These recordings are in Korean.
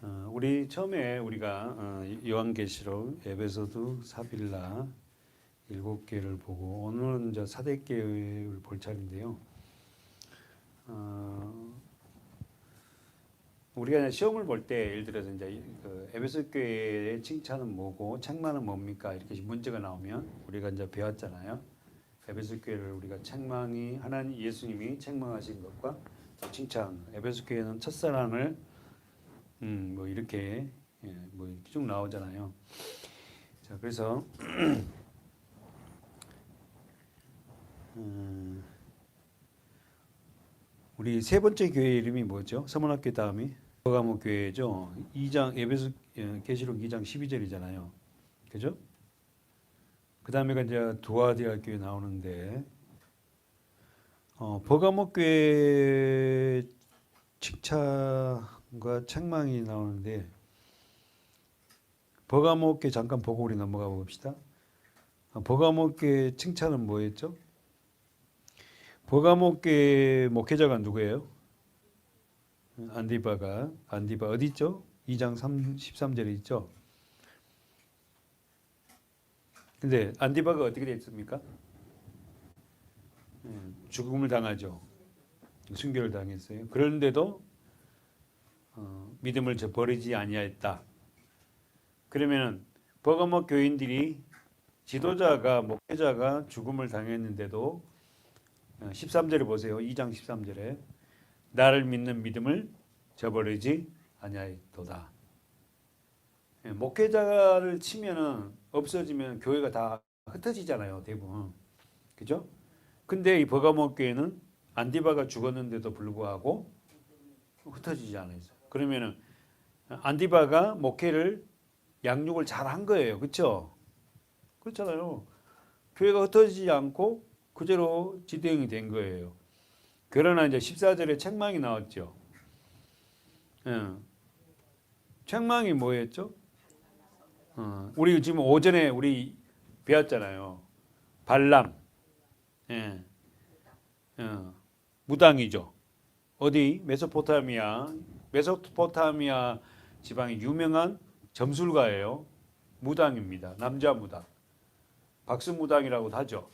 우리 처음에 우리가 요한계시록, 에베소도, 사빌라 7개를 보고 오늘은 이제 사대교회를 볼 차례인데요. 우리가 시험을 볼 때 예를 들어서 이제 그 에베소 교회의 칭찬은 뭐고 책망은 뭡니까 이렇게 문제가 나오면 우리가 이제 배웠잖아요. 에베소 교회를 우리가 책망이 하나님 예수님이 책망하신 것과 칭찬. 에베소 교회는 첫사랑을 뭐 이렇게 뭐 이렇게 쭉 나오잖아요. 자, 그래서 우리 세 번째 교회 이름이 뭐죠? 서문학교 다음이 버가모 교회죠. 2장 에베소 계시록 2장 12절이잖아요. 그죠? 그다음에가 이제 두아디아 교회 나오는데 버가모 교회 칭찬과 책망이 나오는데 버가모 교회 잠깐 보고 우리 넘어가 봅시다. 버가모 교회 칭찬은 뭐였죠? 버가모 교회 목회자가 누구예요? 안디바 어디 있죠? 2장 13절에 있죠. 근데 안디바가 어떻게 됐습니까? 죽음을 당하죠. 순교를 당했어요. 그런데도 믿음을 버리지 아니하였다. 그러면은 버가모 교인들이 지도자가 목회자가 죽음을 당했는데도 13절에 보세요. 2장 13절에 나를 믿는 믿음을 저버리지 아니하였도다. 목회자를 치면은 없어지면 교회가 다 흩어지잖아요, 대부분. 그죠? 근데 이 버가모 교회는 안디바가 죽었는데도 불구하고 흩어지지 않았어요. 그러면은 안디바가 목회를 양육을 잘 한 거예요. 그렇죠? 그렇잖아요. 교회가 흩어지지 않고 그대로 지도형이 된 거예요. 그러나 이제 14절에 책망이 나왔죠. 책망이 뭐였죠? 우리 지금 오전에 우리 배웠잖아요. 발람, 무당이죠. 어디 메소포타미아 지방의 유명한 점술가예요. 무당입니다. 남자 무당, 박수 무당이라고도 하죠.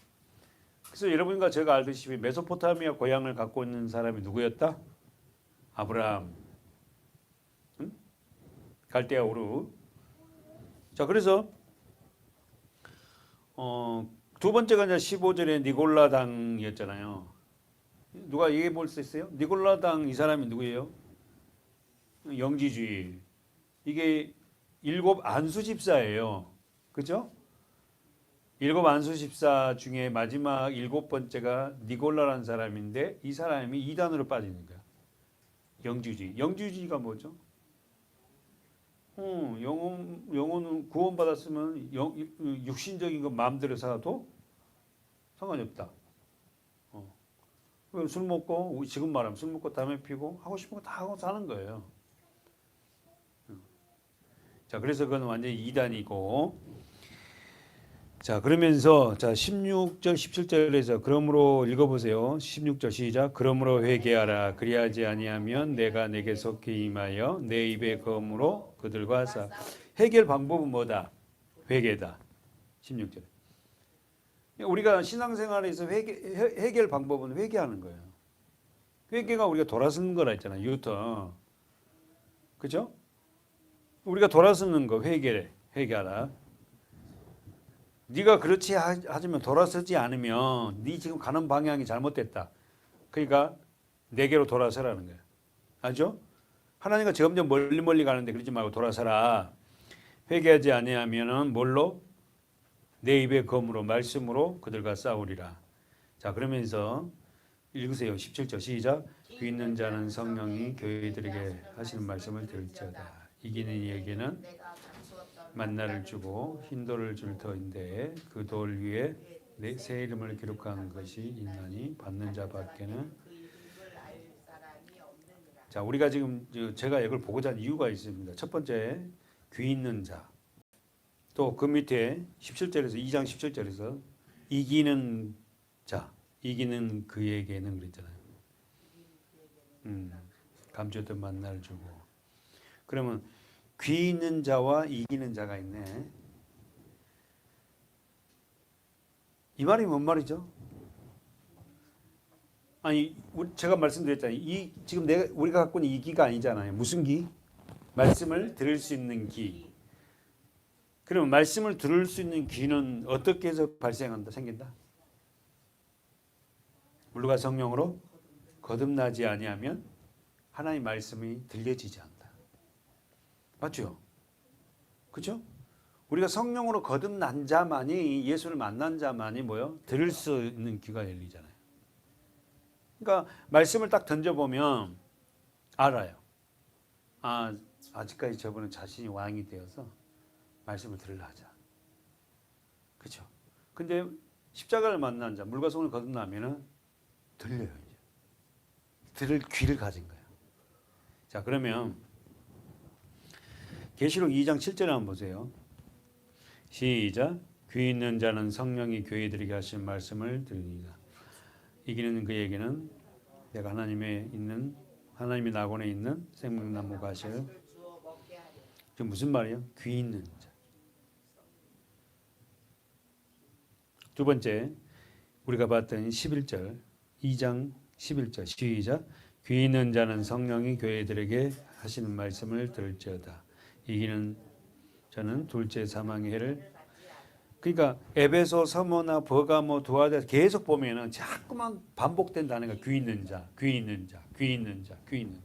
그래서 여러분과 제가 알듯이 메소포타미아 고향을 갖고 있는 사람이 누구였다? 아브라함, 갈대아 우르. 자, 그래서 두 번째가 이제 15절에 니골라당이었잖아요. 누가 얘기해 볼 수 있어요? 니골라당 이 사람이 누구예요? 영지주의. 이게 7 안수 집사예요. 그죠? 7 안수 집사 중에 마지막 7번째가 니골라라는 사람인데 이 사람이 이단으로 빠지는 거야. 영지주의. 영지주의가 뭐죠? 영혼은 구원받았으면 육신적인 거 마음대로 살아도 상관이 없다. 술 먹고 지금 말하면 술 먹고 담배 피고 하고 싶은 거 다 하고 사는 거예요. 자, 그래서 그건 완전히 이단이고. 자, 그러면서 자 16절 17절에서 그러므로 읽어보세요. 16절 시작. 그러므로 회개하라. 그리하지 아니하면 내가 내게 속히 임하여 내 입의 검으로 그들과 싸. 해결 방법은 뭐다? 회개다. 16절. 우리가 신앙생활에서 해결 방법은 회개하는 거예요. 회개가 우리가 돌아서는 거라 했잖아요. 유턴. 그죠? 우리가 돌아서는 거 회개하라. 네가 그렇지 하지만 돌아서지 않으면 네 지금 가는 방향이 잘못됐다. 그러니까 내게로 돌아서라는 거예요. 알죠? 하나님과 점점 멀리 가는데 그러지 말고 돌아서라. 회개하지 아니하면은 뭘로? 내 입의 검으로 말씀으로 그들과 싸우리라. 자, 그러면서 읽으세요. 17절 시작. 귀 있는 자는 성령이 교회들에게 하시는 말씀을 들을지어다. 이기는 이에게는 만나를 주고 흰 돌을 줄 터인데 그 돌 위에 내 새 이름을 기록한 것이 있나니 받는 자밖에는. 자, 우리가 지금 제가 이걸 보고자 하는 이유가 있습니다. 첫 번째, 귀 있는 자. 또 그 밑에 17절에서 2장 17절에서 이기는 자, 이기는 그에게는 그랬잖아요. 감추었던 만나를 주고. 그러면 귀 있는 자와 이기는 자가 있네. 이 말이 뭔 말이죠? 아니, 제가 말씀드렸잖아요. 지금 우리가 갖고 있는 이 귀가 아니잖아요. 무슨 귀? 말씀을 들을 수 있는 귀. 그러면 말씀을 들을 수 있는 귀는 어떻게 해서 발생한다, 생긴다? 물과 성령으로 거듭나지 아니하면 하나님 말씀이 들려지지 않는다. 맞죠? 그렇죠? 우리가 성령으로 거듭난 자만이, 예수를 만난 자만이 뭐요? 들을 수 있는 귀가 열리잖아요. 그러니까 말씀을 딱 던져보면 알아요. 아직까지 저분은 자신이 왕이 되어서 말씀을 들으려 하자. 그렇죠? 근데 십자가를 만난 자, 물과 성령을 거듭나면은 들려요. 이제. 들을 귀를 가진 거예요. 자, 그러면 계시록 2장 7절에 한번 보세요. 시작. 귀 있는 자는 성령이 교회들에게 하신 말씀을 들으리라. 이기는 그에게는 내가 하나님의 낙원에 있는 생명나무 과실. 지금 무슨 말이에요? 귀 있는 자. 두 번째, 우리가 봤던 11절, 2장 11절 시작. 귀 있는 자는 성령이 교회들에게 하시는 말씀을 들을지어다. 이기는 자는 둘째 사망의 해를. 그러니까 에베소, 서모나 버가모, 두아데 계속 보면은 자꾸만 반복된다는 거야. 귀 있는 자, 귀 있는 자, 귀 있는 자, 귀 있는 자.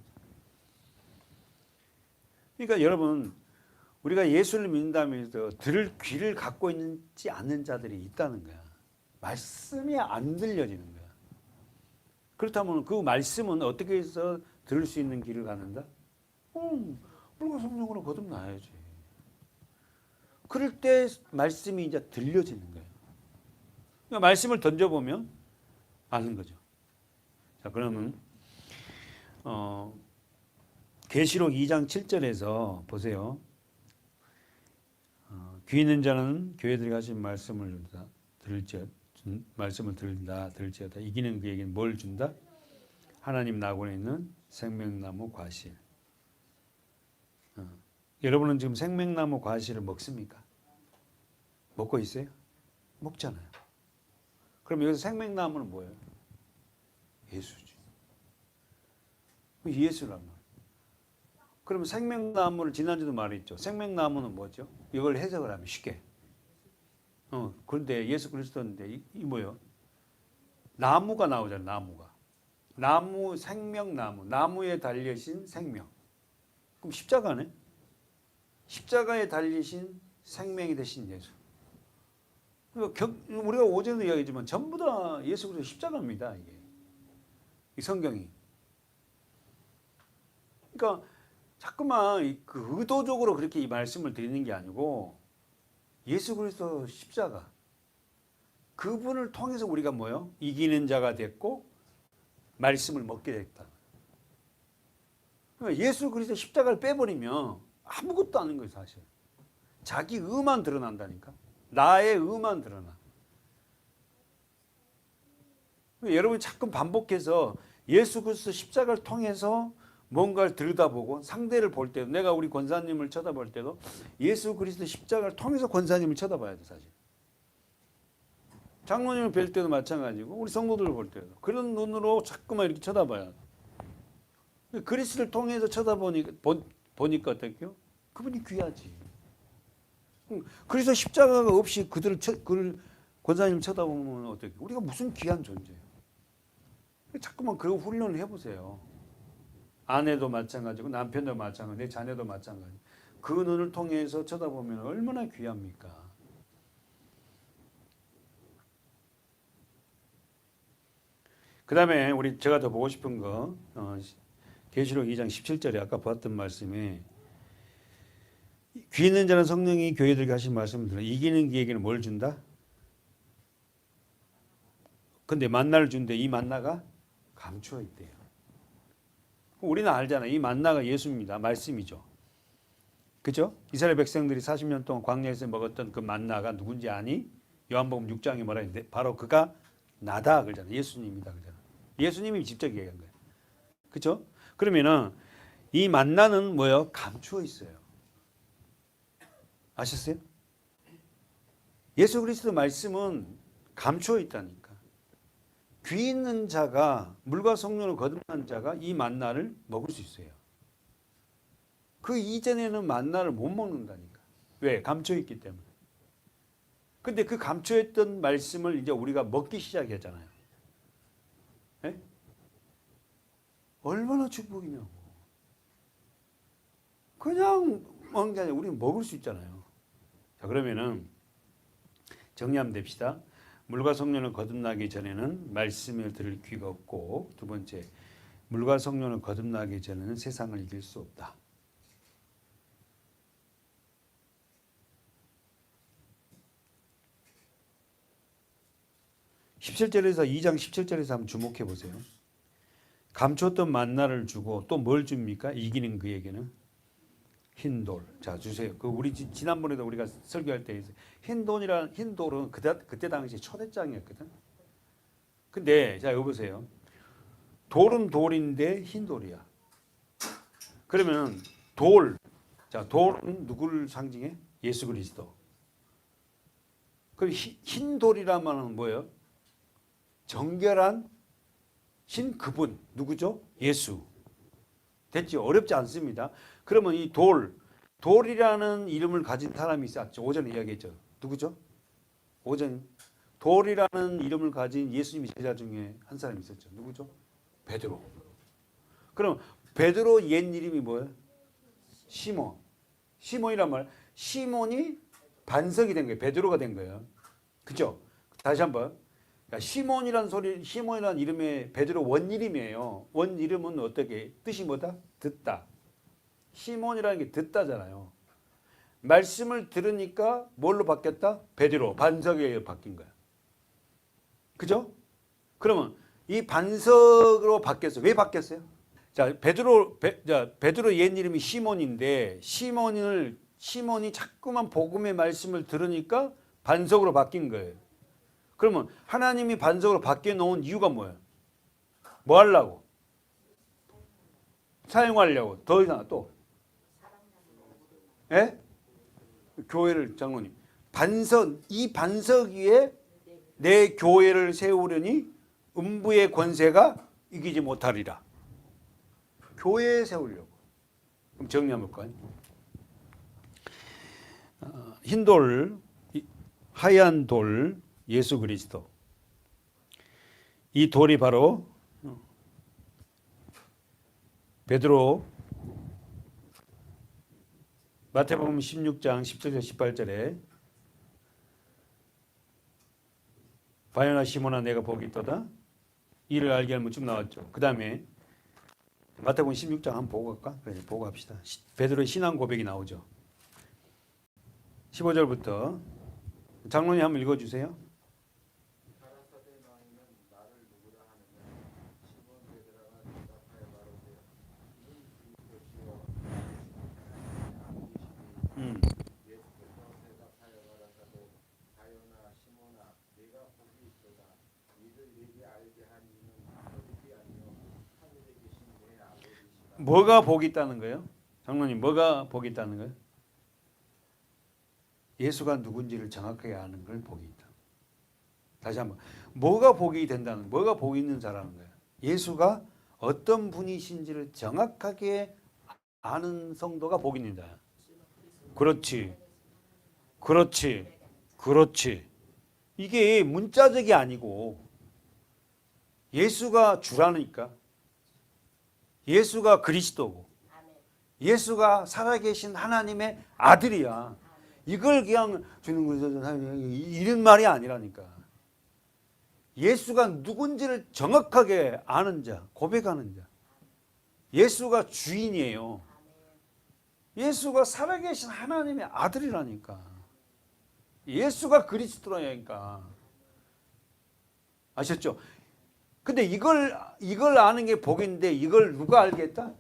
그러니까 여러분, 우리가 예수를 믿는다면서 들을 귀를 갖고 있지 않는 자들이 있다는 거야. 말씀이 안 들려지는 거야. 그렇다면 그 말씀은 어떻게 해서 들을 수 있는 길을 갖는다? 물과 성령으로 거듭나야지. 그럴 때 말씀이 이제 들려지는 거예요. 그러니까 말씀을 던져보면 아는 거죠. 자, 그러면 계시록 2장 7절에서 보세요. 귀 있는 자는 교회들이 하신 말씀을 들을지어다. 이기는 그에게는 뭘 준다? 하나님 낙원에 있는 생명나무 과실. 여러분은 지금 생명나무 과실을 먹습니까? 먹고 있어요? 먹잖아요. 그럼 여기서 생명나무는 뭐예요? 예수지. 예수란 말. 그럼 생명나무를 지난주도 말했죠. 생명나무는 뭐죠? 이걸 해석을 하면 쉽게. 그런데 예수 그리스도인데 이 뭐예요? 나무가 나오잖아요. 나무가. 나무, 생명나무. 나무에 달리신 생명. 그럼 십자가네? 십자가에 달리신 생명이 되신 예수. 우리가 오전에 이야기했지만 전부 다 예수 그리스도 십자가입니다. 이게. 이 성경이. 그러니까 자꾸만 의도적으로 그렇게 이 말씀을 드리는 게 아니고 예수 그리스도 십자가. 그분을 통해서 우리가 뭐요? 이기는 자가 됐고 말씀을 먹게 됐다. 그러니까 예수 그리스도 십자가를 빼버리면 아무것도 아닌 거예요, 사실. 자기 의만 드러난다니까. 나의 의만 드러나. 여러분이 자꾸 반복해서 예수 그리스도 십자가를 통해서 뭔가를 들여다보고 상대를 볼 때도, 내가 우리 권사님을 쳐다볼 때도 예수 그리스도 십자가를 통해서 권사님을 쳐다봐야 돼, 사실. 장로님을 뵐 때도 마찬가지고 우리 성도들을 볼 때도 그런 눈으로 자꾸만 이렇게 쳐다봐야 돼. 그리스도를 통해서 보니까 어떨게요? 그분이 귀하지. 그래서 십자가가 없이 그들 권사님 쳐다보면 어떻게? 우리가 무슨 귀한 존재예요. 자꾸만 그런 훈련을 해보세요. 아내도 마찬가지고 남편도 마찬가지고 내 자녀도 마찬가지. 그 눈을 통해서 쳐다보면 얼마나 귀합니까? 그 다음에 제가 더 보고 싶은 거 계시록 2장 17절에 아까 봤던 말씀에 귀 있는 자는 성령이 교회들에게 하신 말씀을 들어 이기는 그에게는 뭘 준다? 근데 만나를 준대. 이 만나가 감추어 있대요. 우리는 알잖아요. 이 만나가 예수입니다. 말씀이죠. 그죠? 이스라엘 백성들이 40년 동안 광야에서 먹었던 그 만나가 누군지 아니? 요한복음 6장에 뭐라 했는데 바로 그가 나다 그러잖아요. 예수님이다 그러잖아요. 예수님이 직접 얘기한 거예요. 그죠? 그러면은 이 만나는 뭐예요? 감추어 있어요. 아셨어요? 예수 그리스도 말씀은 감추어 있다니까. 귀 있는 자가 물과 성령을 거듭난 자가 이 만나를 먹을 수 있어요. 그 이전에는 만나를 못 먹는다니까. 왜? 감추어 있기 때문에. 근데 그 감추어 있던 말씀을 이제 우리가 먹기 시작했잖아요. 네? 얼마나 축복이냐고. 그냥 먹는 게 아니라 우리는 먹을 수 있잖아요. 자, 그러면은 정리하면 됩시다. 물과 성령을 거듭나기 전에는 말씀을 들을 귀가 없고, 두 번째, 물과 성령을 거듭나기 전에는 세상을 이길 수 없다. (17절에서) 2장 17절에서 한번 주목해 보세요. 감췄던 만나를 주고 또 뭘 줍니까? 이기는 그에게는 흰 돌. 자, 주세요. 그 우리 지난번에도 우리가 설교할 때 흰 돌은 그때 당시 초대장이었거든. 근데 자, 여기 보세요. 돌은 돌인데 흰 돌이야. 그러면 자, 돌은 누구를 상징해? 예수 그리스도. 그럼 흰 돌이라면 뭐예요? 정결한 신 그분 누구죠? 예수. 됐지? 어렵지 않습니다. 그러면 이 돌이라는 이름을 가진 사람이 있었죠. 오전에 이야기했죠. 누구죠? 오전 돌이라는 이름을 가진 예수님의 제자 중에 한 사람이 있었죠. 누구죠? 베드로. 그럼 베드로 옛 이름이 뭐예요? 시몬. 시몬이란 말, 시몬이 반석이 된 거예요. 베드로가 된 거예요. 그죠? 다시 한번. 시몬이라는 이름의 베드로 원 이름이에요. 원 이름은 어떻게? 뜻이 뭐다? 듣다. 시몬이라는 게 듣다잖아요. 말씀을 들으니까 뭘로 바뀌었다? 베드로, 반석에 바뀐 거야. 그죠? 그러면 이 반석으로 바뀌었어요. 왜 바뀌었어요? 자, 베드로 옛 이름이 시몬인데 시몬이 자꾸만 복음의 말씀을 들으니까 반석으로 바뀐 거예요. 그러면 하나님이 반석으로 바뀌어 놓은 이유가 뭐예요? 뭐 하려고? 사용하려고. 더 이상 또. 예? 교회를 장로님. 이 반석 위에 내 교회를 세우려니 음부의 권세가 이기지 못하리라. 교회에 세우려고. 그럼 정리 한번 볼까요? 흰 돌, 하얀 돌, 예수 그리스도. 이 돌이 바로 베드로 마태복음 16장 10절에서 18절에 바요나 시몬아 내가 복이 있도다. 이를 알게 하면 쭉 나왔죠. 그 다음에 마태복음 16장 한번 보고 갈까? 그래, 보고 갑시다. 베드로의 신앙 고백이 나오죠. 15절부터 장로님 한번 읽어주세요. 뭐가 복이 있다는 거예요? 장로님 뭐가 복이 있다는 거예요? 예수가 누군지를 정확하게 아는 걸 복이 있다. 다시 한번 뭐가 복이 된다는 뭐가 복이 있는 자라는 거예요? 예수가 어떤 분이신지를 정확하게 아는 성도가 복이 있는 자야. 그렇지. 이게 문자적이 아니고 예수가 주라니까. 예수가 그리스도고 예수가 살아계신 하나님의 아들이야. 이걸 그냥 주는 거죠. 이런 말이 아니라니까. 예수가 누군지를 정확하게 아는 자, 고백하는 자. 예수가 주인이에요. 예수가 살아계신 하나님의 아들이라니까. 예수가 그리스도라니까. 아셨죠? 근데 이걸 아는 게 복인데 이걸 누가 알게 했다?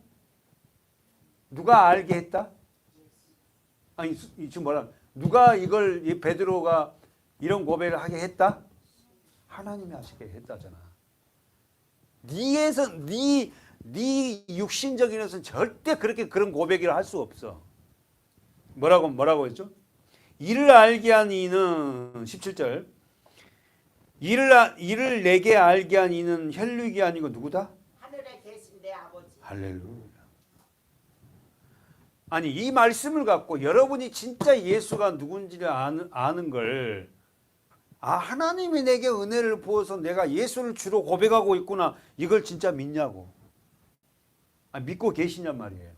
누가 알게 했다? 아니 지금 뭐라? 누가 이걸 베드로가 이런 고백을 하게 했다? 하나님이 하시게 했다잖아. 네 육신적인 것은 절대 그런 고백을 할 수 없어. 뭐라고 했죠? 이를 알게 한 이는 17절. 이를 내게 알게 한 이는 혈육이 아니고 누구다? 하늘에 계신 내 아버지. 할렐루야. 아니 이 말씀을 갖고 여러분이 진짜 예수가 누군지를 아는 걸 하나님이 내게 은혜를 부어서 내가 예수를 주로 고백하고 있구나. 이걸 진짜 믿냐고. 믿고 계시냔 말이에요.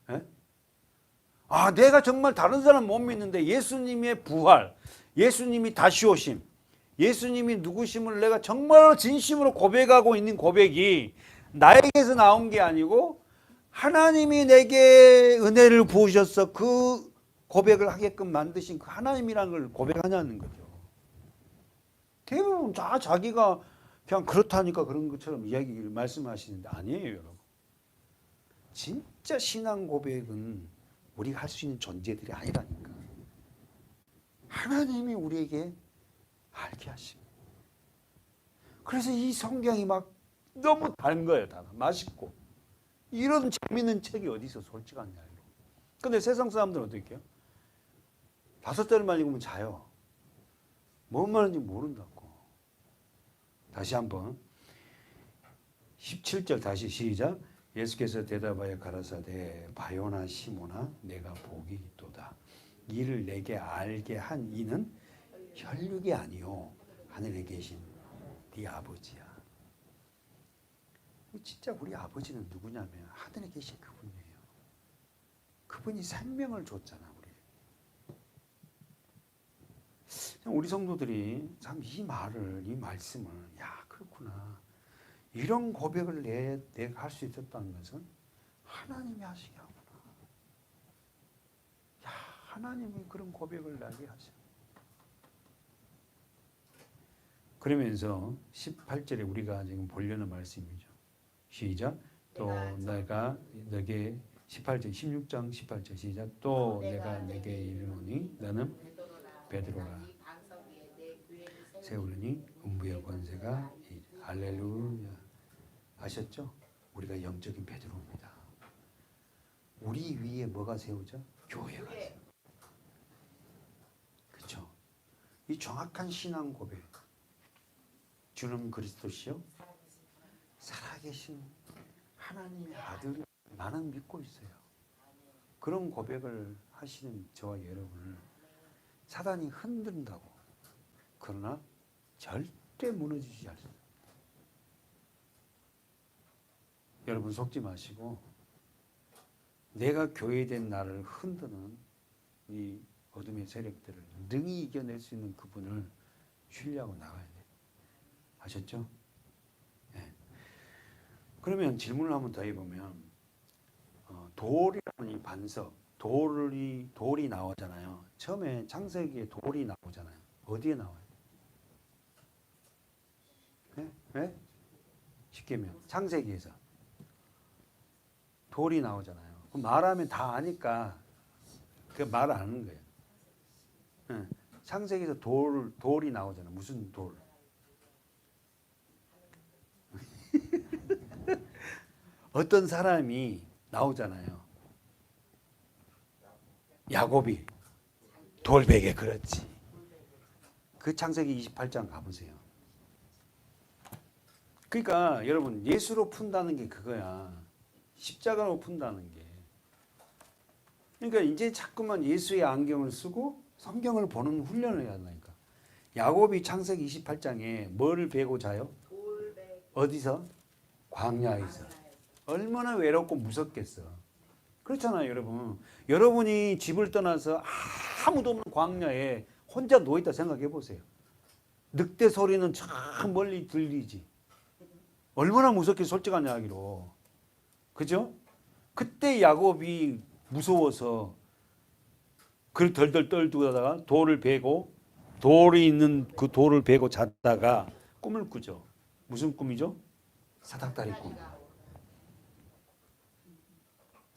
에? 내가 정말 다른 사람 못 믿는데 예수님의 부활, 예수님이 다시 오심, 예수님이 누구심을 내가 정말 진심으로 고백하고 있는 고백이 나에게서 나온 게 아니고 하나님이 내게 은혜를 부으셔서 그 고백을 하게끔 만드신 그 하나님이라는 걸 고백하냐는 거죠. 대부분 자기가 그냥 그렇다니까 그런 것처럼 이야기를 말씀하시는데 아니에요, 여러분. 진짜 신앙 고백은 우리가 할 수 있는 존재들이 아니라니까. 하나님이 우리에게 알게 하십니다. 그래서 이 성경이 막 너무 단 거예요. 다 맛있고. 이런 재밌는 책이 어디 있어, 솔직한 이야기로. 근데 세상 사람들은 어떻게 해요? 5절만 읽으면 자요. 뭔 말인지 모른다고. 다시 한번 17절 다시 시작. 예수께서 대답하여 가라사대 바요나 시모나 내가 복이 있도다. 이를 내게 알게 한 이는 혈육이 아니요 하늘에 계신 네 아버지야. 진짜 우리 아버지는 누구냐면 하늘에 계신 그분이에요. 그분이 생명을 줬잖아 우리 성도들이 참 이 말씀을 그렇구나. 이런 고백을 내가 할 수 있었다는 것은 하나님이 하시게 하구나. 하나님이 그런 고백을 나게 하셔. 그러면서 18절에 우리가 지금 보려는 말씀이죠. 시작. 또 내가 너게 18절 16장 18절 시작. 또 내가 내게 이르노니 너는 베드로라 세우르니 음부의 권세가 할렐루야. 아셨죠? 우리가 영적인 베드로입니다. 우리 위에 뭐가 세우죠? 교회가 세우죠. 그렇죠? 이 정확한 신앙 고백. 주는 그리스도시요 살아계신 하나님의 아들 나는 믿고 있어요. 그런 고백을 하시는 저와 여러분을 사단이 흔든다고. 그러나 절대 무너지지 않습니다. 여러분 속지 마시고 내가 교회된 나를 흔드는 이 어둠의 세력들을 능히 이겨낼 수 있는 그분을 신뢰하고 나가야 돼요. 아셨죠? 네. 그러면 질문을 한번 더 해보면 돌이라는 이 반석, 돌이 나오잖아요. 처음에 창세기에 돌이 나오잖아요. 어디에 나와요? 네? 네? 쉽게 하면 창세기에서 돌이 나오잖아요. 그럼 말하면 다 아니까 그 말 안 하는 거예요. 네. 창세기에서 돌이 나오잖아요. 무슨 돌? 어떤 사람이 나오잖아요. 야곱이 돌베개. 그렇지. 그 창세기 28장 가보세요. 그러니까 여러분 예수로 푼다는 게 그거야. 십자가로 푼다는 게. 그러니까 이제 자꾸만 예수의 안경을 쓰고 성경을 보는 훈련을 해야 한다니까. 야곱이 창세기 28장에 뭐를 베고 자요? 어디서? 광야에서. 얼마나 외롭고 무섭겠어. 그렇잖아요, 여러분. 여러분이 집을 떠나서 아무도 없는 광야에 혼자 누워있다 생각해 보세요. 늑대 소리는 저 멀리 들리지. 얼마나 무섭게 솔직한 이야기로. 그죠? 그때 야곱이 무서워서 그 덜덜 떨다가 돌을 베고 돌이 있는 그 돌을 베고 잤다가 꿈을 꾸죠. 무슨 꿈이죠? 사닥다리 꿈.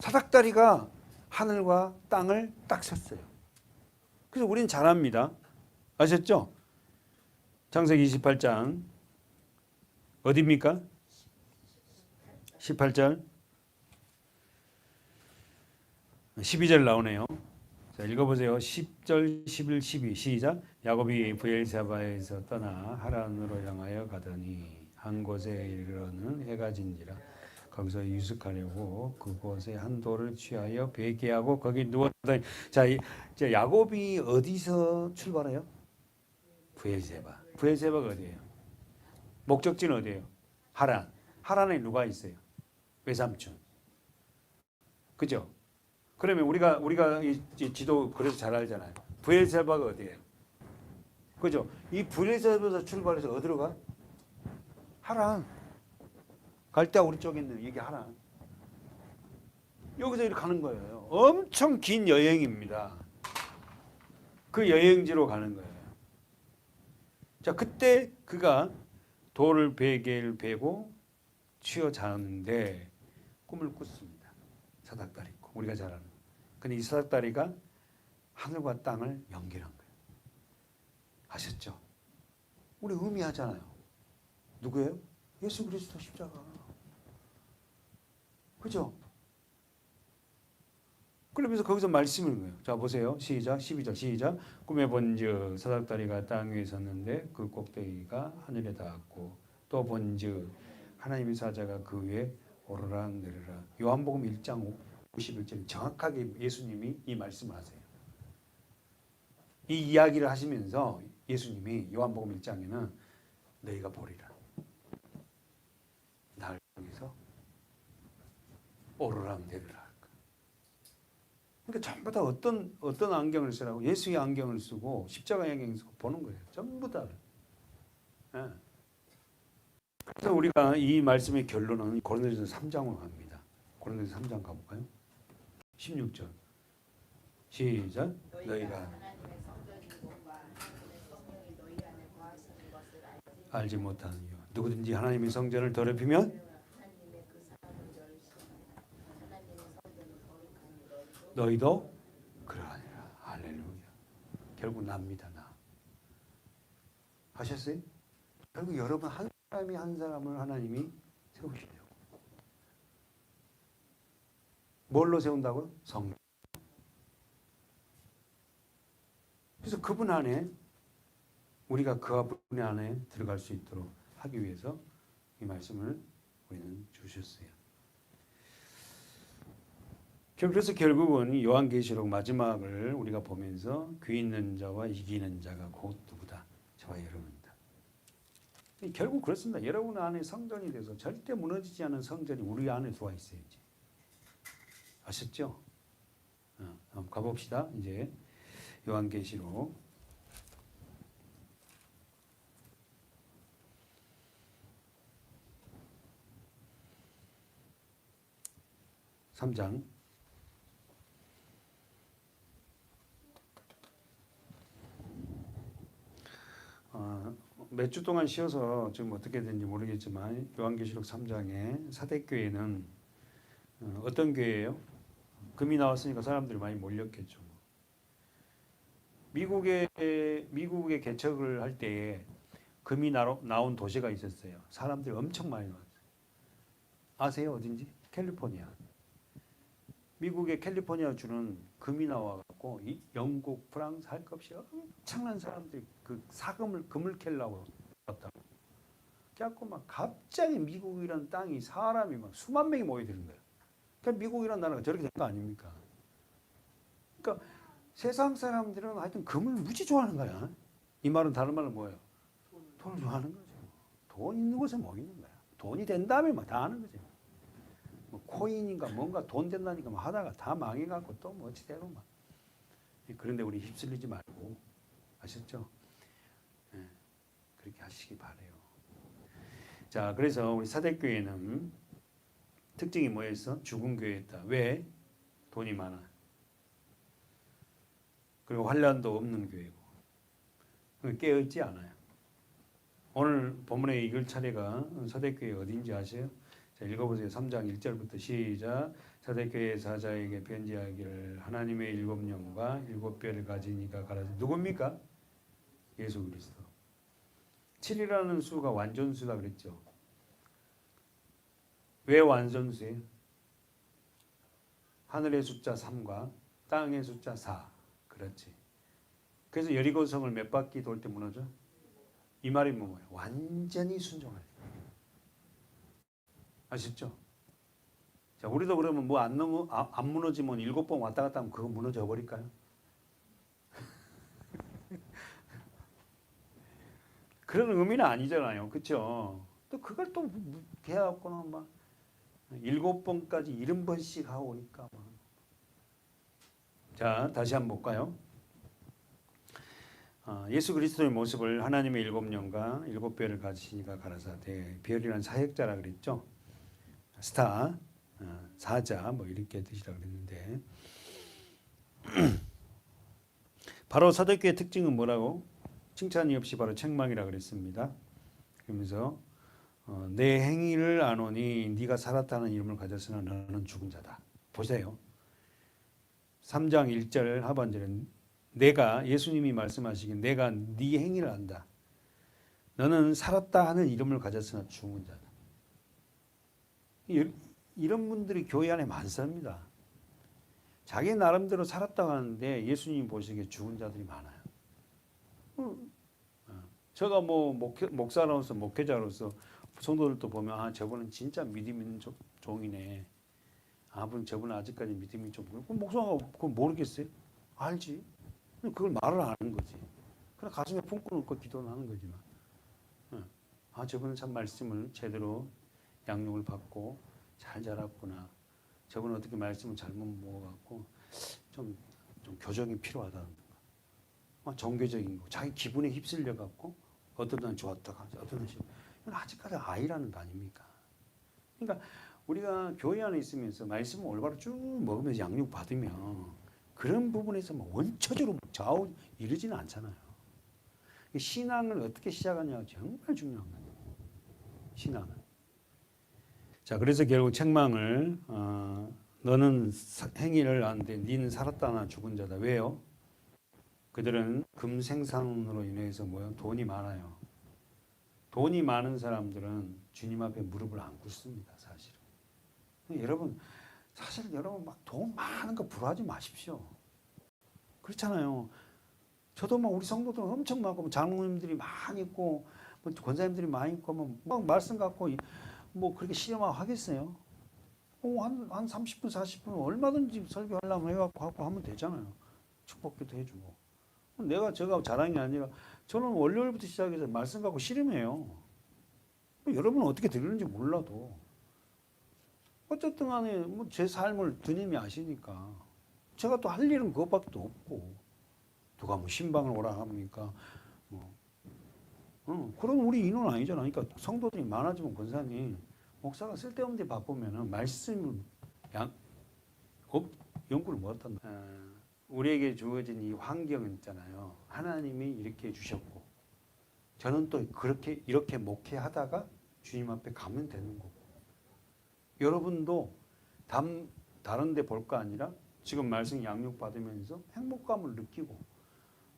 사닥다리가 하늘과 땅을 딱 섰어요. 그래서 우리는 잘 압니다. 아셨죠? 창세기 28장 어디입니까? 18절 12절 나오네요. 자, 읽어보세요. 10절 11 12 시작. 야곱이 브엘세바에서 떠나 하란으로 향하여 가더니 한 곳에 이르러는 해가 진지라 거기서 유숙하려고 그곳에 한 돌을 취하여 베개하고 거기 누웠더니 자, 이제 야곱이 어디서 출발해요? 브엘세바. 브엘세바가 어디예요? 목적지는 어디예요? 하란. 하란에 누가 있어요? 외삼촌. 그죠? 그러면 우리가 이 지도 그래서 잘 알잖아요. 브엘세바가 어디예요? 그죠? 이 브엘세바에서 출발해서 어디로 가? 하란. 갈대아 우리 쪽에 있는 이게 하란. 여기서 이렇게 가는 거예요. 엄청 긴 여행입니다. 그 여행지로 가는 거예요. 자, 그때 그가 돌을 베개를 베고 취어 자는데 꿈을 꿨습니다. 사닥다리 있고 우리가 잘 아는. 근데 이 사닥다리가 하늘과 땅을 연결한 거예요. 아셨죠? 우리 의미하잖아요. 누구예요? 예수 그리스도 십자가. 그죠? 그러면서 거기서 말씀을 거예요. 자 보세요. 시작 12절 시작. 꿈에 본즉 사닥다리가 땅 위에 섰는데 그 꼭대기가 하늘에 닿았고 또 본즉 하나님의 사자가 그 위에 오르락 내리락. 요한복음 1장 51절 정확하게 예수님이 이 말씀을 하세요. 이 이야기를 하시면서 예수님이 요한복음 1장에는 너희가 보리라. 날 향해서 오르락 내리락. 그러니까 전부 다 어떤 안경을 쓰라고 예수의 안경을 쓰고 십자가 안경을 쓰고 보는 거예요. 전부 다. 예. 그래서 우리가 이 말씀의 결론은 고린도전서 3장으로 갑니다. 고린도전서 3장 가볼까요? 16절 시작. 너희가 알지 못하는 이유 누구든지 하나님의 성전을 더럽히면 너희도 그러하니라. 할렐루야. 결국 납니다. 나. 하셨어요? 결국 여러분 한 사람이 한 사람을 하나님이 세우시려고. 뭘로 세운다고요? 성령. 그래서 그분 안에 우리가 그분 안에 들어갈 수 있도록 하기 위해서 이 말씀을 우리는 주셨어요. 그래서 결국은 요한계시록 마지막을 우리가 보면서 귀 있는 자와 이기는 자가 곧 누구다? 저와 여러분이다. 결국 그렇습니다. 여러분 안에 성전이 돼서 절대 무너지지 않은 성전이 우리 안에 들어와 있어야지. 아셨죠? 한번 가봅시다. 이제 요한계시록 3장 몇 주 동안 쉬어서 지금 어떻게 됐는지 모르겠지만 요한계시록 3장에 사대교회는 어떤 교회예요? 금이 나왔으니까 사람들이 많이 몰렸겠죠. 미국에 개척을 할 때에 금이 나온 도시가 있었어요. 사람들이 엄청 많이 나왔어요. 아세요? 어딘지? 캘리포니아. 미국의 캘리포니아 주는 금이 나와갖고 영국, 프랑스 할 것 없이 엄청난 사람들이 그 금을 캐려고 왔다고. 그래갖고 막 갑자기 미국이라는 땅이 사람이 막 수만 명이 모여드는 거예요. 그러니까 미국이라는 나라가 저렇게 된 거 아닙니까? 그러니까 세상 사람들은 하여튼 금을 무지 좋아하는 거야. 이 말은 다른 말은 뭐예요? 돈을 좋아하는 거죠. 돈 있는 곳에 뭐 있는 거야. 돈이 된 다음에 막 다 하는 거죠. 뭐 코인인가 뭔가 돈 된다니까 막 하다가 다 망해갖고 또 뭐 어찌되고 막. 그런데 우리 휩쓸리지 말고 아셨죠? 네, 그렇게 하시기 바래요. 자, 그래서 우리 사대교회는 특징이 뭐였어? 죽은 교회였다. 왜? 돈이 많아. 그리고 환란도 없는 교회고 깨어있지 않아요. 오늘 본문에 읽을 차례가 사대교회 어딘지 아세요? 자, 읽어보세요. 3장 1절부터 시작. 사대교회 사자에게 편지하기를 하나님의 7영과 7뼈를 가진 이가 가라사대. 누굽니까? 예수 그리스도. 7이라는 수가 완전수다 그랬죠. 왜 완성수예요? 하늘의 숫자 3과 땅의 숫자 4. 그렇지. 그래서 여리고성을 몇 바퀴 돌 때 무너져? 이 말이 뭐예요? 완전히 순종할 때. 아시죠? 자, 우리도 그러면 뭐 안 무너지면 7번 왔다 갔다 하면 그거 무너져 버릴까요? 그런 의미는 아니잖아요. 그렇죠? 또 그걸 또 해갖고는 막 7번까지 70번씩 하고 오니까 막. 자, 다시 한번 볼까요? 예수 그리스도의 모습을 하나님의 7년과 7별을 가지시니까 가라사대. 별이란 사역자라 그랬죠. 스타, 사자 뭐 이렇게 뜻이라 그랬는데 바로 사도교의 특징은 뭐라고? 칭찬이 없이 바로 책망이라 그랬습니다. 그러면서 내 행위를 아노니 네가 살았다는 이름을 가졌으나 너는 죽은 자다. 보세요. 3장 1절 하반절은 내가 예수님이 말씀하시긴 내가 네 행위를 안다. 너는 살았다 하는 이름을 가졌으나 죽은 자다. 이런 분들이 교회 안에 많습니다. 자기 나름대로 살았다고 하는데 예수님이 보시기에 죽은 자들이 많아요. 제가 뭐 목사로서 목회자로서 성도들도 보면 저분은 진짜 믿음 있는 종이네. 저분은 아직까지 믿음이 좀 그럼 목사가 그거 모르겠어요? 알지. 그걸 말을 안 하는 거지. 그냥 가슴에 품고 놓고 기도는 하는 거지만. 저분은 참 말씀을 제대로 양육을 받고 잘 자랐구나. 저분은 어떻게 말씀을 잘못 먹어갖고 좀 교정이 필요하다. 정교적인 거. 자기 기분에 휩쓸려 갖고 어떤 날 좋았다가 어떤 날 싫어. 이건 아직까지 아이라는 거 아닙니까? 그러니까 우리가 교회 안에 있으면서 말씀을 올바로 쭉 먹으면서 양육 받으면 그런 부분에서 원초적으로 좌우 이르지는 않잖아요. 신앙을 어떻게 시작하냐가 정말 중요한 거예요. 신앙은. 자, 그래서 결국 책망을 너는 행위를 하는데 너는 살았다나 죽은 자다. 왜요? 그들은 금생산으로 인해서 돈이 많아요. 돈이 많은 사람들은 주님 앞에 무릎을 안 꿇습니다. 사실은. 여러분 사실 여러분 막 돈 많은 거 부러워하지 마십시오. 그렇잖아요. 저도 우리 성도들 엄청 많고 장로님들이 많이 있고 권사님들이 많이 있고 막 말씀 갖고 그렇게 실험하고 하겠어요? 한 30분 40분 얼마든지 설교하려면 해갖고 하면 되잖아요. 축복기도 해주고. 제가 자랑이 아니라 저는 월요일부터 시작해서 말씀 갖고 실험해요. 여러분은 어떻게 들리는지 몰라도 어쨌든 간에 제 삶을 주님이 아시니까 제가 또 할 일은 그것밖에 없고 누가 신방을 오라 합니까? 그런 우리 인원 아니잖아. 그러니까 성도들이 많아지면 권사님 목사가 쓸데없는 데 바쁘면은 말씀을 연구를 못한다. 우리에게 주어진 이 환경은 있잖아요. 하나님이 이렇게 해주셨고 저는 또 이렇게 목회하다가 주님 앞에 가면 되는 거고 여러분도 다른 데 볼 거 아니라 지금 말씀 양육 받으면서 행복감을 느끼고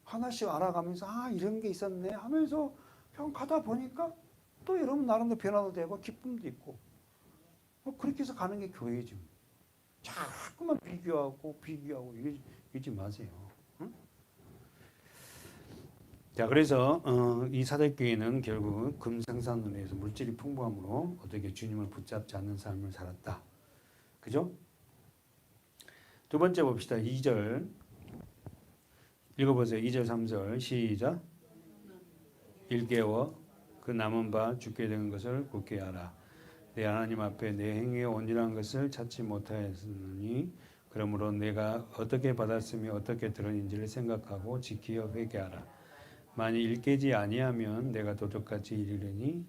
하나씩 알아가면서 이런 게 있었네 하면서 그냥 가다 보니까 또 여러분 나름대로 변화도 되고 기쁨도 있고 그렇게 해서 가는 게 교회지. 자꾸만 비교하고 이러지 마세요. 응? 자, 그래서 이 사대교회는 결국 금생산으로 해서 물질이 풍부함으로 어떻게 주님을 붙잡지 않는 삶을 살았다. 그죠? 두 번째 봅시다. 2절 읽어보세요. 2절 3절 시작. 일깨워 그 남은 바 죽게 된 것을 굳게 하라. 내 하나님 앞에 내 행위의 온전한 것을 찾지 못하였으니 그러므로 내가 어떻게 받았으며 어떻게 들었는지를 생각하고 지키어 회개하라. 만일 일깨지 아니하면 내가 도적같이 이르려니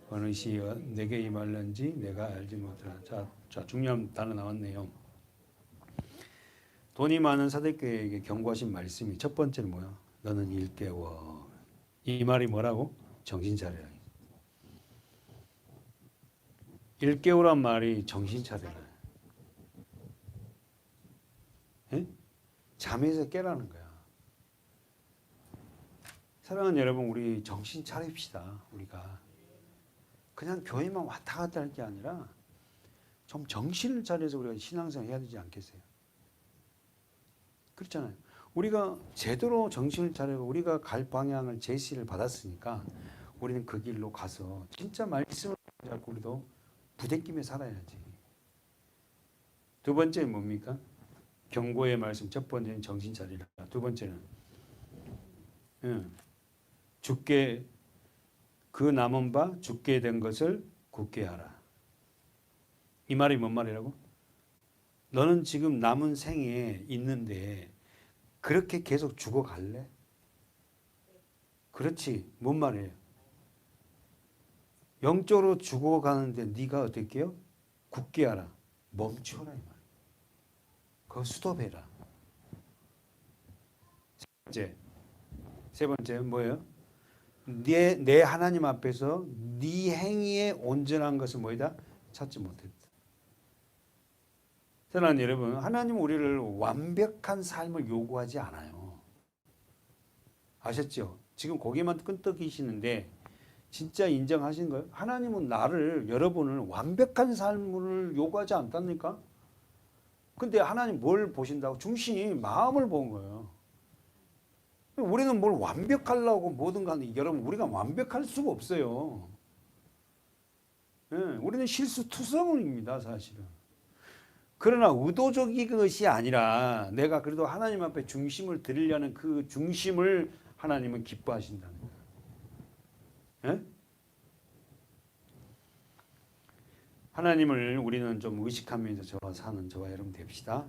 어느 시에 내게 임할는지 내가 알지 못하라. 자, 중요한 단어 나왔네요. 돈이 많은 사대교회에게 경고하신 말씀이 첫 번째는 뭐야? 너는 일깨워. 이 말이 뭐라고? 정신 차려라. 일깨우란 말이 정신 차려라. 예? 잠에서 깨라는 거야. 사랑하는 여러분, 우리 정신 차립시다. 우리가 그냥 교회만 왔다 갔다 할 게 아니라 좀 정신을 차려서 우리가 신앙생활 해야 되지 않겠어요? 그렇잖아요. 우리가 제대로 정신을 차리고 우리가 갈 방향을 제시를 받았으니까 우리는 그 길로 가서 진짜 말씀을 잡고 우리도 부대끼며 살아야지. 두 번째는 뭡니까? 경고의 말씀. 첫 번째는 정신 차리라. 두 번째는 죽게 그 남은 바 죽게 된 것을 굳게 하라. 이 말이 뭔 말이라고? 너는 지금 남은 생에 있는데 그렇게 계속 죽어갈래? 그렇지. 뭔 말이에요? 영적으로 죽어가는데 네가 어떻게 해요? 굳게 하라. 멈추라 이 말. 그거 스톱해라. 세 번째 뭐예요? 내 하나님 앞에서 네 행위에 온전한 것을 뭐이다? 찾지 못했다. 사랑하는 여러분, 하나님은 우리를 완벽한 삶을 요구하지 않아요. 아셨죠? 지금 고개만 끄덕이시는데 진짜 인정하신 거예요? 하나님은 여러분을 완벽한 삶을 요구하지 않답니까? 근데 하나님 뭘 보신다고? 중심이 마음을 본 거예요. 우리는 뭘 완벽하려고 뭐든 간에 여러분 우리가 완벽할 수가 없어요. 예, 우리는 실수투성입니다 사실은. 그러나 의도적인 것이 아니라 내가 그래도 하나님 앞에 중심을 드리려는 그 중심을 하나님은 기뻐하신다는 거예요. 예? 하나님을 우리는 좀 의식하면서 저와 여러분 됩시다.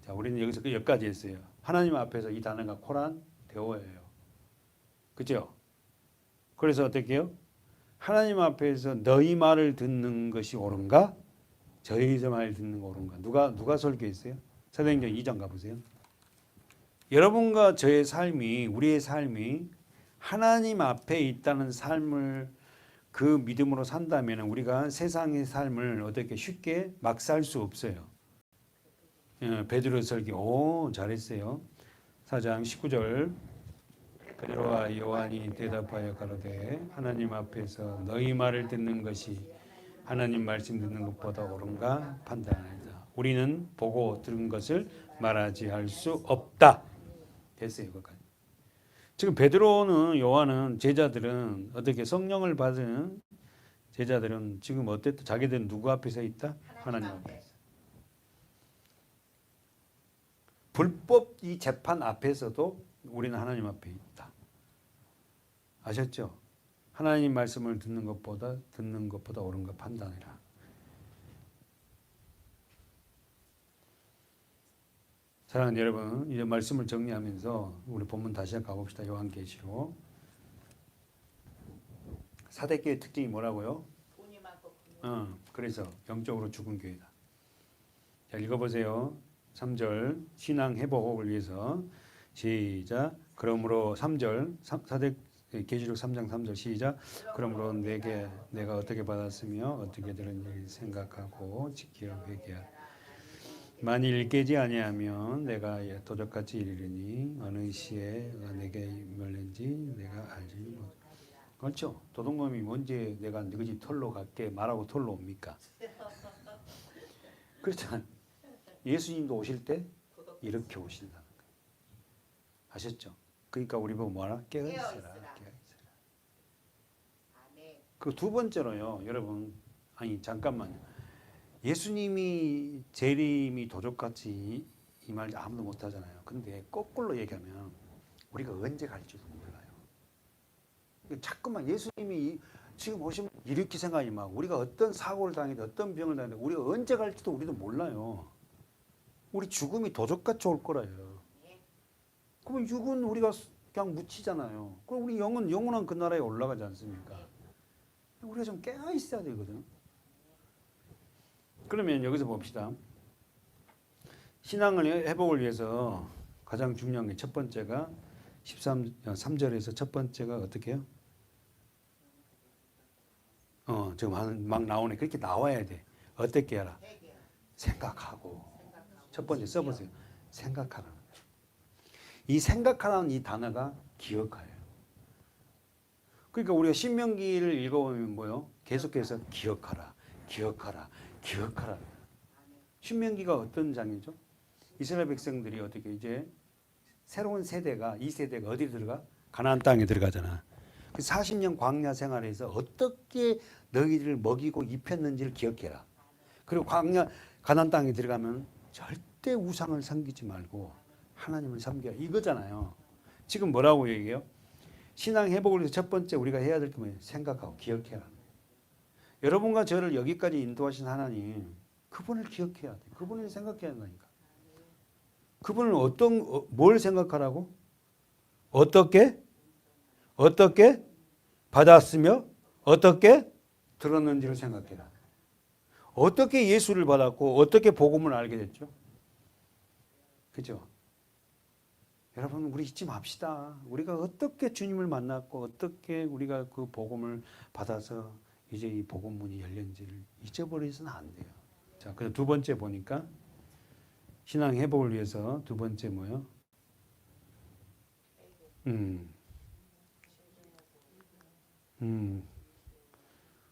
자, 우리는 여기서 여기까지 했어요. 하나님 앞에서 이 단어가 코란 대오예요. 그죠? 그래서 어떻게 해요? 하나님 앞에서 너희 말을 듣는 것이 옳은가? 저희 말을 듣는 거 옳은가? 누가 설교했어요? 사도행전 2장 가보세요. 여러분과 저의 삶이 우리의 삶이 하나님 앞에 있다는 삶을 그 믿음으로 산다면 우리가 세상의 삶을 어떻게 쉽게 막 살 수 없어요. 베드로 설교 잘했어요. 4장 19절 베드로와 요한이 대답하여 가로되 하나님 앞에서 너희 말을 듣는 것이 하나님 말씀 듣는 것보다 옳은가 판단하리다. 우리는 보고 들은 것을 말하지 할 수 없다. 됐어요. 거기까지. 지금 베드로는 요한은 제자들은 어떻게 성령을 받은 제자들은 지금 어땠다? 자기들은 누구 앞에 서 있다? 하나님 앞에. 불법 이 재판 앞에서도 우리는 하나님 앞에 있다. 아셨죠? 하나님 말씀을 듣는 것보다 옳은가 판단해라. 사랑하는 여러분, 이제 말씀을 정리하면서 우리 본문 다시 가봅시다. 요한계시록. 사대교의 특징이 뭐라고요? 돈이 많고 그래서 영적으로 죽은 교회다. 자, 읽어보세요. 3절 신앙 회복을 위해서 시작. 그러므로 3절 사대 계시록 3장 3절 시작. 그러므로 내가 어떻게 받았으며 어떻게 들은지 생각하고 지키어 회개하라. 만일 깨지 아니하면 내가 도적같이 이르리니 어느 시에 내게 멸는지 내가 알지 못. 그렇죠. 도둑놈이 언제 내가 너희 집 털로 갈게 말하고 털로 옵니까? 그렇잖아요. 예수님도 오실 때 이렇게 오신다는 거예요. 아셨죠? 그러니까 우리 보고 뭐하라? 깨어있어라. 그 두 번째로요. 여러분 아니 잠깐만요. 예수님이 재림이 도적같이 이 말 아무도 못하잖아요. 근데 거꾸로 얘기하면 우리가 언제 갈지도 몰라요. 자꾸만 예수님이 지금 오시면 이렇게 생각이 막 우리가 어떤 사고를 당해도 어떤 병을 당해도 우리가 언제 갈지도 우리도 몰라요. 우리 죽음이 도적같이 올 거라요. 그러면 육은 우리가 그냥 묻히잖아요. 그럼 우리 영은 영원한 그 나라에 올라가지 않습니까? 우리가 좀 깨어 있어야 되거든. 그러면 여기서 봅시다. 신앙을 회복을 위해서 가장 중요한 게 첫 번째가 3절에서 첫 번째가 어떻게 해요? 지금 막 나오네. 그렇게 나와야 돼. 어떻게 해라? 생각하고. 첫 번째 써보세요. 생각하라는 거예요. 이 생각하라는 이 단어가 기억하예요. 그러니까 우리가 신명기를 읽어보면 뭐요? 계속해서 기억하라, 기억하라, 기억하라. 신명기가 어떤 장이죠? 이스라엘 백성들이 어떻게 이제 새로운 세대가 이 세대가 어디 들어가? 가나안 땅에 들어가잖아. 그 40년 광야 생활에서 어떻게 너희들을 먹이고 입혔는지를 기억해라. 그리고 가나안 땅에 들어가면 절대 우상을 섬기지 말고 하나님을 섬겨라. 이거잖아요. 지금 뭐라고 얘기해요? 신앙 회복을 위해서 첫 번째 우리가 해야 될 게 뭐예요? 생각하고 기억해라. 여러분과 저를 여기까지 인도하신 하나님, 그분을 기억해야 돼. 그분을 생각해야 한다니까. 그분은 뭘 생각하라고? 어떻게 받았으며 어떻게 들었는지를 생각해라. 어떻게 예수를 받았고 어떻게 복음을 알게 됐죠? 그죠? 여러분 우리 잊지 맙시다. 우리가 어떻게 주님을 만났고 어떻게 우리가 그 복음을 받아서 이제 이 복음 문이 열렸는지를 잊어버리서는 안 돼요. 자, 그래서 두 번째 보니까 신앙 회복을 위해서 두 번째 뭐요?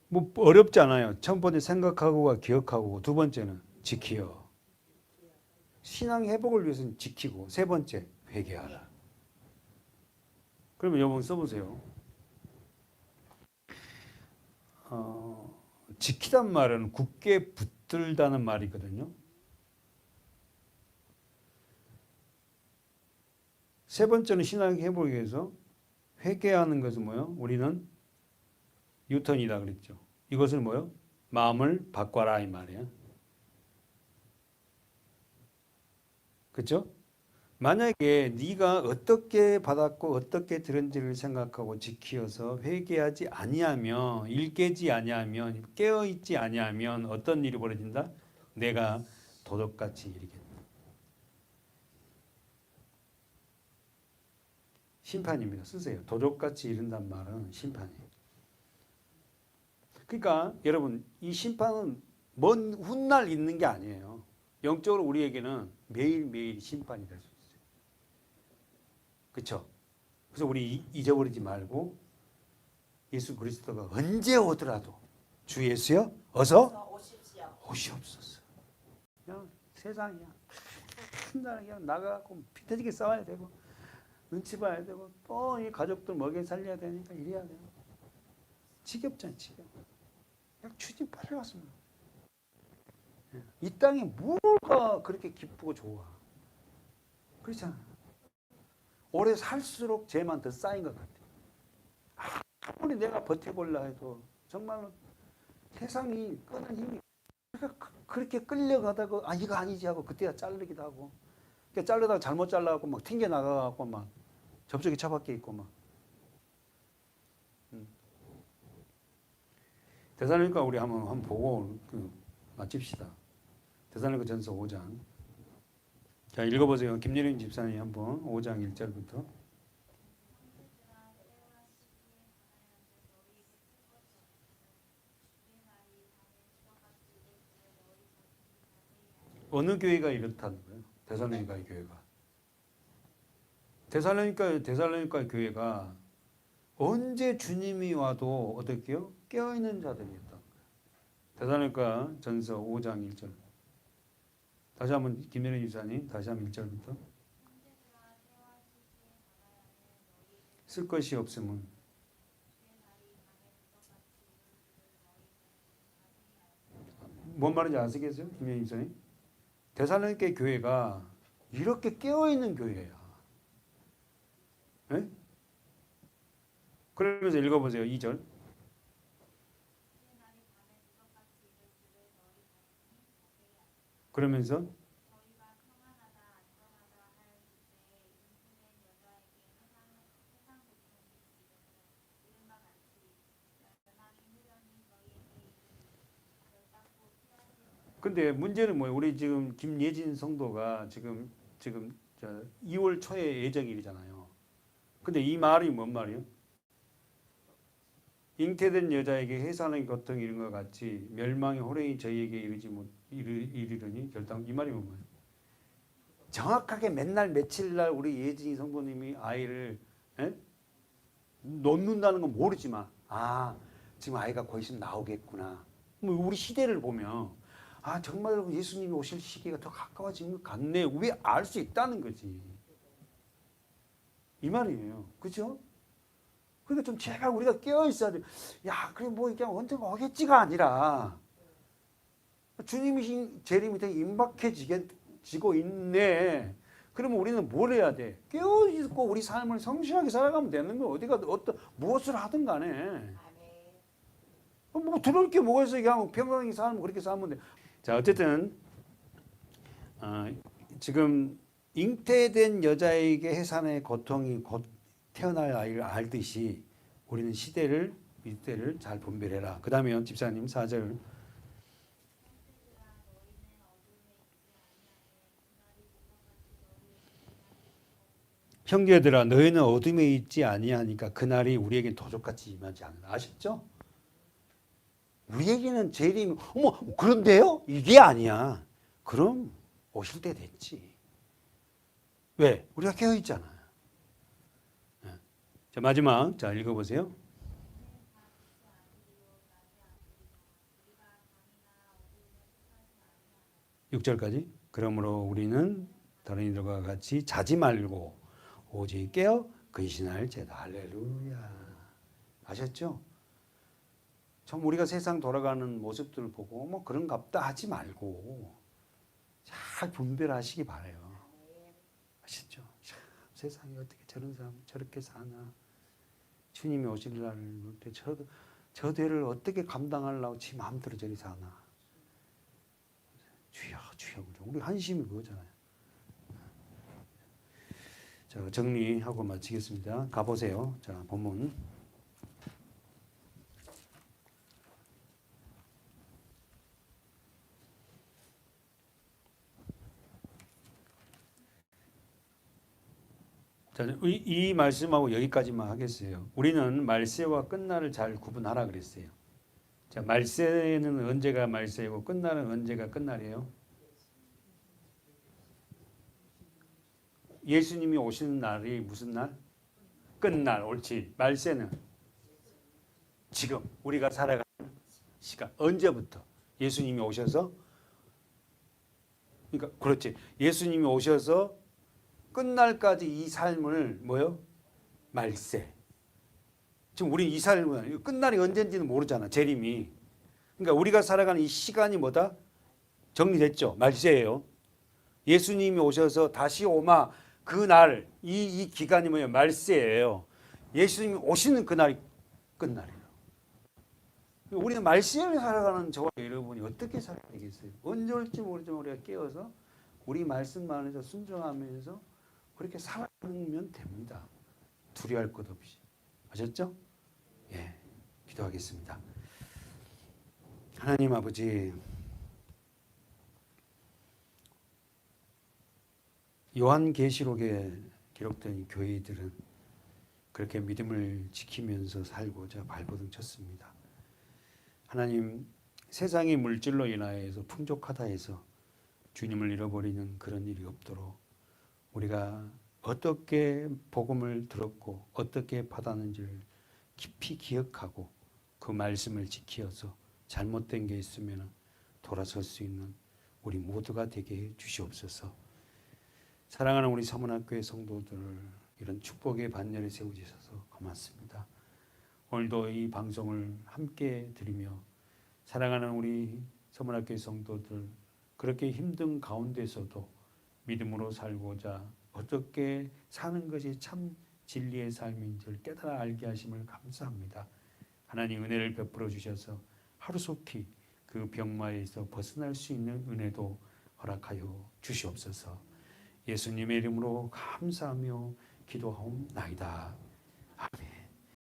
뭐 어렵지 않아요. 첫 번째 생각하고가 기억하고 두 번째는 지키어. 신앙 회복을 위해서는 지키고 세 번째 회개하라. 그러면 여러분 써보세요. 지키단 말은 굳게 붙들다는 말이거든요. 세 번째는 신앙 회복을 위해서 회개하는 것은 뭐요? 우리는 유턴이다 그랬죠. 이것을 뭐요? 마음을 바꿔라 이 말이에요. 그렇죠? 만약에 네가 어떻게 받았고 어떻게 들은지를 생각하고 지키어서 회개하지 아니하면 일깨지 아니하면 깨어있지 아니하면 어떤 일이 벌어진다? 내가 도둑같이 이르겠다. 심판입니다. 쓰세요. 도둑같이 이른단 말은 심판이에요. 그러니까 여러분 이 심판은 먼 훗날 있는 게 아니에요. 영적으로 우리에게는 매일매일 심판이 될 수 있어요. 그렇죠? 그래서 우리 잊어버리지 말고 예수 그리스도가 언제 오더라도 주 예수여 어서 오시옵소서. 그냥 세상이야. 한날 그냥 나가고 피 터지게 싸워야 되고 눈치 봐야 되고 또 이 가족들 먹여 살려야 되니까 이래야 돼요. 지겹잖아 지겹. 그냥 주님 빨리 왔으면. 이 땅이 뭐가 그렇게 기쁘고 좋아. 그렇잖아. 오래 살수록 죄만 더 쌓인 것 같아. 아무리 내가 버텨볼라 해도 정말로 세상이 끄는 힘이 그렇게 끌려가다가 이거 아니지 하고 그때야 자르기도 하고 자르다가 잘못 잘라갖고 막 튕겨 나가갖고 막 접촉이 차박혀 있고 막. 데살로니가 우리 한번 보고 마칩시다. 데살로니가 전서 5장. 자, 읽어보세요. 김예린 집사님 한번 5장 1절부터. 어느 교회가 이렇다는 거예요? 데살로니가 교회가. 데살로니가 교회가 언제 주님이 와도 어떻게요? 깨어있는 자들이었다. 데살로니가 전서 5장 1절. 다시 한번 김혜련 집사님 다시 한번 1절부터. 쓸 것이 없음은 뭔 말인지 아시겠어요? 김혜련 집사님? 데살로니가 교회가 이렇게 깨어있는 교회야. 네? 그러면서 읽어보세요. 2절. 그러면서 근데 문제는 뭐예요? 우리 지금 김예진 성도가 지금 2월 초에 예정일이잖아요. 근데 이 말이 뭔 말이에요? 잉태된 여자에게 해산의 고통이 이른 것 같이 멸망의 호령이 저희에게 이르르니 결단. 이 말이 뭔 말이에요? 정확하게 맨날 며칠 날 우리 예진이 성도님이 아이를 놓는다는 건 모르지만 지금 아이가 곧 있으면 나오겠구나. 우리 시대를 보면 아 정말 예수님이 오실 시기가 더 가까워진 것 같네. 왜 알 수 있다는 거지. 이 말이에요. 그죠? 그러니까 좀 제발 우리가 깨어 있어야 돼. 야, 그래 뭐 그냥 언젠가 오겠지가 아니라 주님이 재림이 되게 임박해지고 있네. 그러면 우리는 뭘 해야 돼? 깨어 있고 우리 삶을 성실하게 살아가면 되는 거야. 어디가 어떤 무엇을 하든 간에. 아멘. 뭐 들을 게 뭐가 있어? 그냥 평강하게 살면 그렇게 살면 돼. 자, 어쨌든 지금 잉태된 여자에게 해산의 고통이 곧 태어날 아이를 알듯이 우리는 시대를 이때를 잘 분별해라. 그 다음에 집사님 4절 형제들아 너희는 어둠에 있지 아니하니까 그날이 우리에겐 도적같이 임하지 않는다. 아셨죠? 우리에게는 재림이 어머 그런데요? 이게 아니야. 그럼 오실 때 됐지. 왜? 우리가 깨어 있잖아요. 자 마지막 자 읽어보세요. 6절까지. 그러므로 우리는 다른 이들과 같이 자지 말고 오직 깨어 근신할 죄다. 할렐루야. 아셨죠? 참 우리가 세상 돌아가는 모습들을 보고 뭐 그런갑다 하지 말고 잘 분별하시기 바래요. 아시죠? 참, 세상에 어떻게 저런 사람 저렇게 사나. 주님이 오실 날을 때 저 죄를 어떻게 감당하려고 지 마음대로 저리 사나. 주여 주여 우리 한심이 그거잖아요. 자 정리하고 마치겠습니다. 가보세요. 자 본문 자, 이 말씀하고 여기까지만 하겠어요. 우리는 말세와 끝날을 잘 구분하라 그랬어요. 자, 말세는 언제가 말세이고 끝날은 언제가 끝날이에요? 예수님이 오시는 날이 무슨 날? 끝날. 옳지. 말세는 지금 우리가 살아가는 시간. 언제부터? 예수님이 오셔서 그러니까 그렇지. 예수님이 오셔서 끝날까지 이 삶을 뭐요? 말세. 지금 우리 이 삶은 끝날이 언제인지는 모르잖아. 재림이. 그러니까 우리가 살아가는 이 시간이 뭐다? 정리됐죠. 말세예요. 예수님이 오셔서 다시 오마 그날 이 기간이 뭐예요? 말세예요. 예수님이 오시는 그날이 끝날이에요. 우리는 말세를 살아가는 저와 여러분이 어떻게 살아야 되겠어요? 언제 올지 모르지만 우리가 깨어서 우리 말씀 안에서 순종하면서 그렇게 살아가면 됩니다. 두려워할 것 없이. 아셨죠? 예, 기도하겠습니다. 하나님 아버지, 요한계시록에 기록된 교회들은 그렇게 믿음을 지키면서 살고자 발버둥 쳤습니다. 하나님, 세상의 물질로 인하여서 풍족하다 해서 주님을 잃어버리는 그런 일이 없도록 우리가 어떻게 복음을 들었고 어떻게 받았는지를 깊이 기억하고 그 말씀을 지키어서 잘못된 게 있으면 돌아설 수 있는 우리 모두가 되게 해 주시옵소서. 사랑하는 우리 서문학교의 성도들을 이런 축복의 반열에 세워주셔서 고맙습니다. 오늘도 이 방송을 함께 드리며 사랑하는 우리 서문학교의 성도들 그렇게 힘든 가운데서도 믿음으로 살고자 어떻게 사는 것이 참 진리의 삶인지를 깨달아 알게 하심을 감사합니다. 하나님 은혜를 베풀어 주셔서 하루속히 그 병마에서 벗어날 수 있는 은혜도 허락하여 주시옵소서. 예수님의 이름으로 감사하며 기도하옵나이다. 아멘.